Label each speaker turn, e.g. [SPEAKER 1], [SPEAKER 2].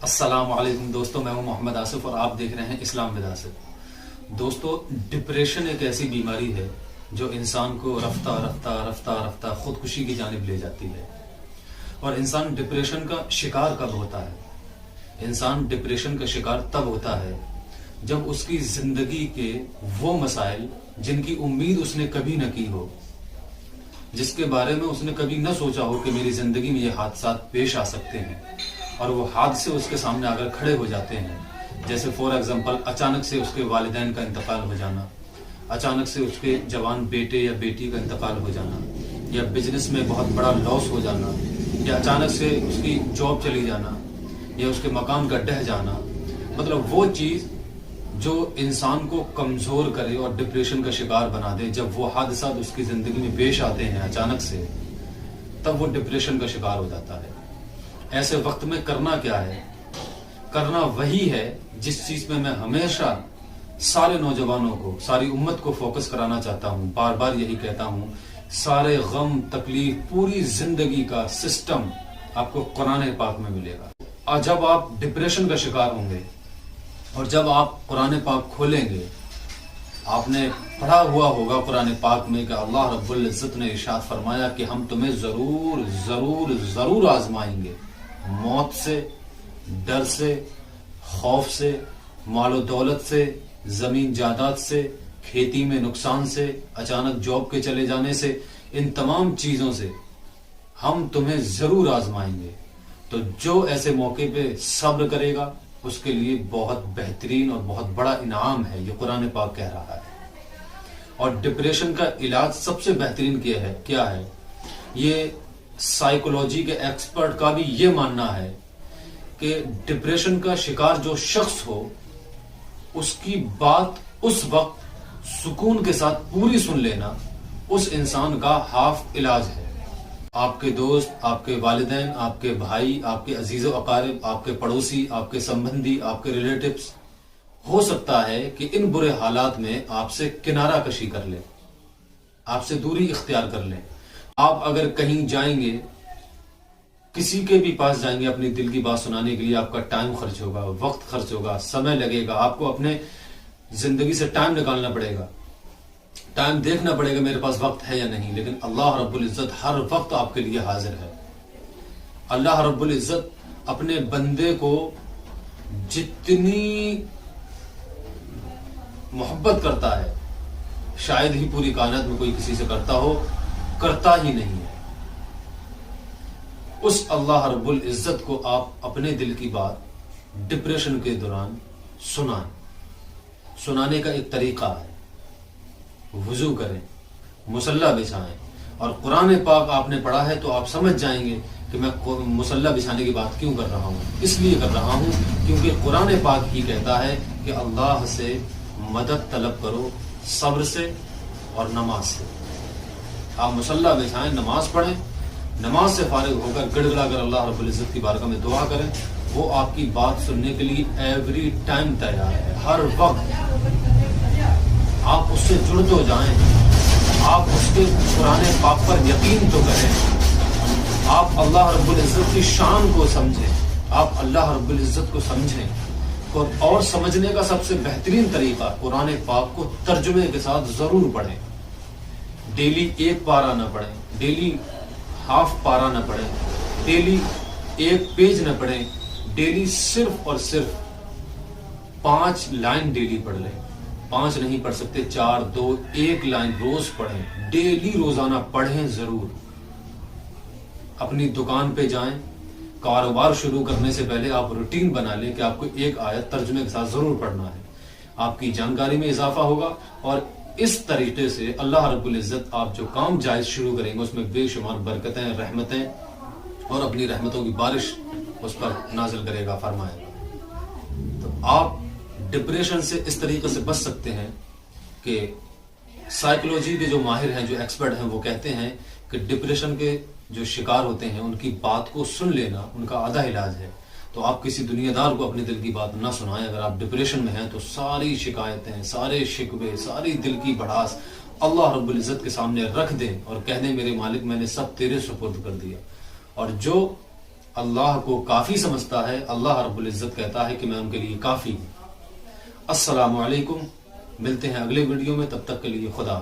[SPEAKER 1] السلام علیکم دوستو، میں ہوں محمد آصف اور آپ دیکھ رہے ہیں اسلام وراثت۔ دوستو، ڈپریشن ایک ایسی بیماری ہے جو انسان کو رفتہ رفتہ رفتہ رفتہ خودکشی کی جانب لے جاتی ہے۔ اور انسان ڈپریشن کا شکار کب ہوتا ہے؟ انسان ڈپریشن کا شکار تب ہوتا ہے جب اس کی زندگی کے وہ مسائل جن کی امید اس نے کبھی نہ کی ہو، جس کے بارے میں اس نے کبھی نہ سوچا ہو کہ میری زندگی میں یہ حادثات پیش آ سکتے ہیں، اور وہ حادثے اس کے سامنے آ کر کھڑے ہو جاتے ہیں۔ جیسے فور ایگزامپل، اچانک سے اس کے والدین کا انتقال ہو جانا، اچانک سے اس کے جوان بیٹے یا بیٹی کا انتقال ہو جانا، یا بزنس میں بہت بڑا لاس ہو جانا، یا اچانک سے اس کی جاب چلی جانا، یا اس کے مکان کا ڈہ جانا۔ مطلب وہ چیز جو انسان کو کمزور کرے اور ڈپریشن کا شکار بنا دے، جب وہ حادثات اس کی زندگی میں پیش آتے ہیں اچانک سے، تب وہ ڈپریشن کا شکار ہو جاتا ہے۔ ایسے وقت میں کرنا کیا ہے؟ کرنا وہی ہے جس چیز میں ہمیشہ سارے نوجوانوں کو، ساری امت کو فوکس کرانا چاہتا ہوں، بار بار یہی کہتا ہوں، سارے غم، تکلیف، پوری زندگی کا سسٹم آپ کو قرآن پاک میں ملے گا۔ اور جب آپ ڈپریشن کا شکار ہوں گے اور جب آپ قرآن پاک کھولیں گے، آپ نے پڑھا ہوا ہوگا قرآن پاک میں کہ اللہ رب العزت نے ارشاد فرمایا کہ ہم تمہیں ضرور ضرور ضرور آزمائیں گے، موت سے، ڈر سے، خوف سے، مال و دولت سے، زمین جائیداد سے، کھیتی میں نقصان سے، اچانک جاب کے چلے جانے سے، ان تمام چیزوں سے ہم تمہیں ضرور آزمائیں گے۔ تو جو ایسے موقع پہ صبر کرے گا اس کے لیے بہت بہترین اور بہت بڑا انعام ہے، یہ قرآن پاک کہہ رہا ہے۔ اور ڈپریشن کا علاج سب سے بہترین کیا ہے؟ یہ سائیکولوجی کے ایکسپرٹ کا بھی یہ ماننا ہے کہ ڈپریشن کا شکار جو شخص ہو، اس کی بات اس وقت سکون کے ساتھ پوری سن لینا اس انسان کا ہاف علاج ہے۔ آپ کے دوست، آپ کے والدین، آپ کے بھائی، آپ کے عزیز و اقارب، آپ کے پڑوسی، آپ کے سمبندھی، آپ کے ریلیٹیوز، ہو سکتا ہے کہ ان برے حالات میں آپ سے کنارہ کشی کر لیں، آپ سے دوری اختیار کر لیں۔ آپ اگر کہیں جائیں گے، کسی کے بھی پاس جائیں گے اپنی دل کی بات سنانے کے لیے، آپ کا ٹائم خرچ ہوگا، وقت خرچ ہوگا، سمے لگے گا، آپ کو اپنے زندگی سے ٹائم نکالنا پڑے گا، ٹائم دیکھنا پڑے گا میرے پاس وقت ہے یا نہیں۔ لیکن اللہ رب العزت ہر وقت آپ کے لیے حاضر ہے۔ اللہ رب العزت اپنے بندے کو جتنی محبت کرتا ہے، شاید ہی پوری کائنات میں کوئی کسی سے کرتا ہی نہیں ہے۔ اس اللہ رب العزت کو آپ اپنے دل کی بات ڈپریشن کے دوران سنائیں۔ سنانے کا ایک طریقہ ہے، وضو کریں، مصلی بچھائیں، اور قرآن پاک آپ نے پڑھا ہے تو آپ سمجھ جائیں گے کہ میں مصلی بچھانے کی بات کیوں کر رہا ہوں۔ اس لیے کر رہا ہوں کیونکہ قرآن پاک ہی کہتا ہے کہ اللہ سے مدد طلب کرو، صبر سے اور نماز سے۔ آپ مصلی بچھائیں، نماز پڑھیں، نماز سے فارغ ہو کر گڑ گڑا کر اللہ رب العزت کی بارگاہ میں دعا کریں۔ وہ آپ کی بات سننے کے لیے ایوری ٹائم تیار ہے، ہر وقت۔ آپ اس سے جڑ تو جائیں، آپ اس کے قرآن پاک پر یقین تو کریں، آپ اللہ رب العزت کی شان کو سمجھیں، آپ اللہ رب العزت کو سمجھیں۔ اور سمجھنے کا سب سے بہترین طریقہ، قرآن پاک کو ترجمے کے ساتھ ضرور پڑھیں۔ ڈیلی ایک پارہ نہ پڑھیں، ڈیلی ہاف پارہ نہ پڑھیں، ڈیلی ایک پیج نہ پڑھیں، ڈیلی صرف اور صرف 5 لائن ڈیلی پڑھ لیں۔ 5 نہیں پڑھ سکتے، 4، 2، 1 لائن روز پڑھیں، ڈیلی روزانہ پڑھیں ضرور۔ اپنی دکان پہ جائیں، کاروبار شروع کرنے سے پہلے آپ روٹین بنا لیں کہ آپ کو ایک آیت ترجمے کے ساتھ ضرور پڑھنا ہے۔ آپ کی جانکاری میں اضافہ ہوگا، اور اس طریقے سے اللہ رب العزت آپ جو کام جائز شروع کریں گے اس میں بے شمار برکتیں، رحمتیں اور اپنی رحمتوں کی بارش اس پر نازل کرے گا، فرمائے گا۔ تو آپ ڈپریشن سے اس طریقے سے بچ سکتے ہیں کہ سائیکولوجی کے جو ماہر ہیں، جو ایکسپرٹ ہیں، وہ کہتے ہیں کہ ڈپریشن کے جو شکار ہوتے ہیں ان کی بات کو سن لینا ان کا آدھا علاج ہے۔ تو آپ کسی دنیا دار کو اپنے دل کی بات نہ سنائیں۔ اگر آپ ڈپریشن میں ہیں تو ساری شکایتیں، سارے شکوے، ساری دل کی بڑھاس اللہ رب العزت کے سامنے رکھ دیں اور کہہ دیں، میرے مالک میں نے سب تیرے سپرد کر دیا۔ اور جو اللہ کو کافی سمجھتا ہے، اللہ رب العزت کہتا ہے کہ میں ان کے لیے کافی ہوں۔ السلام علیکم، ملتے ہیں اگلے ویڈیو میں، تب تک کے لیے خدا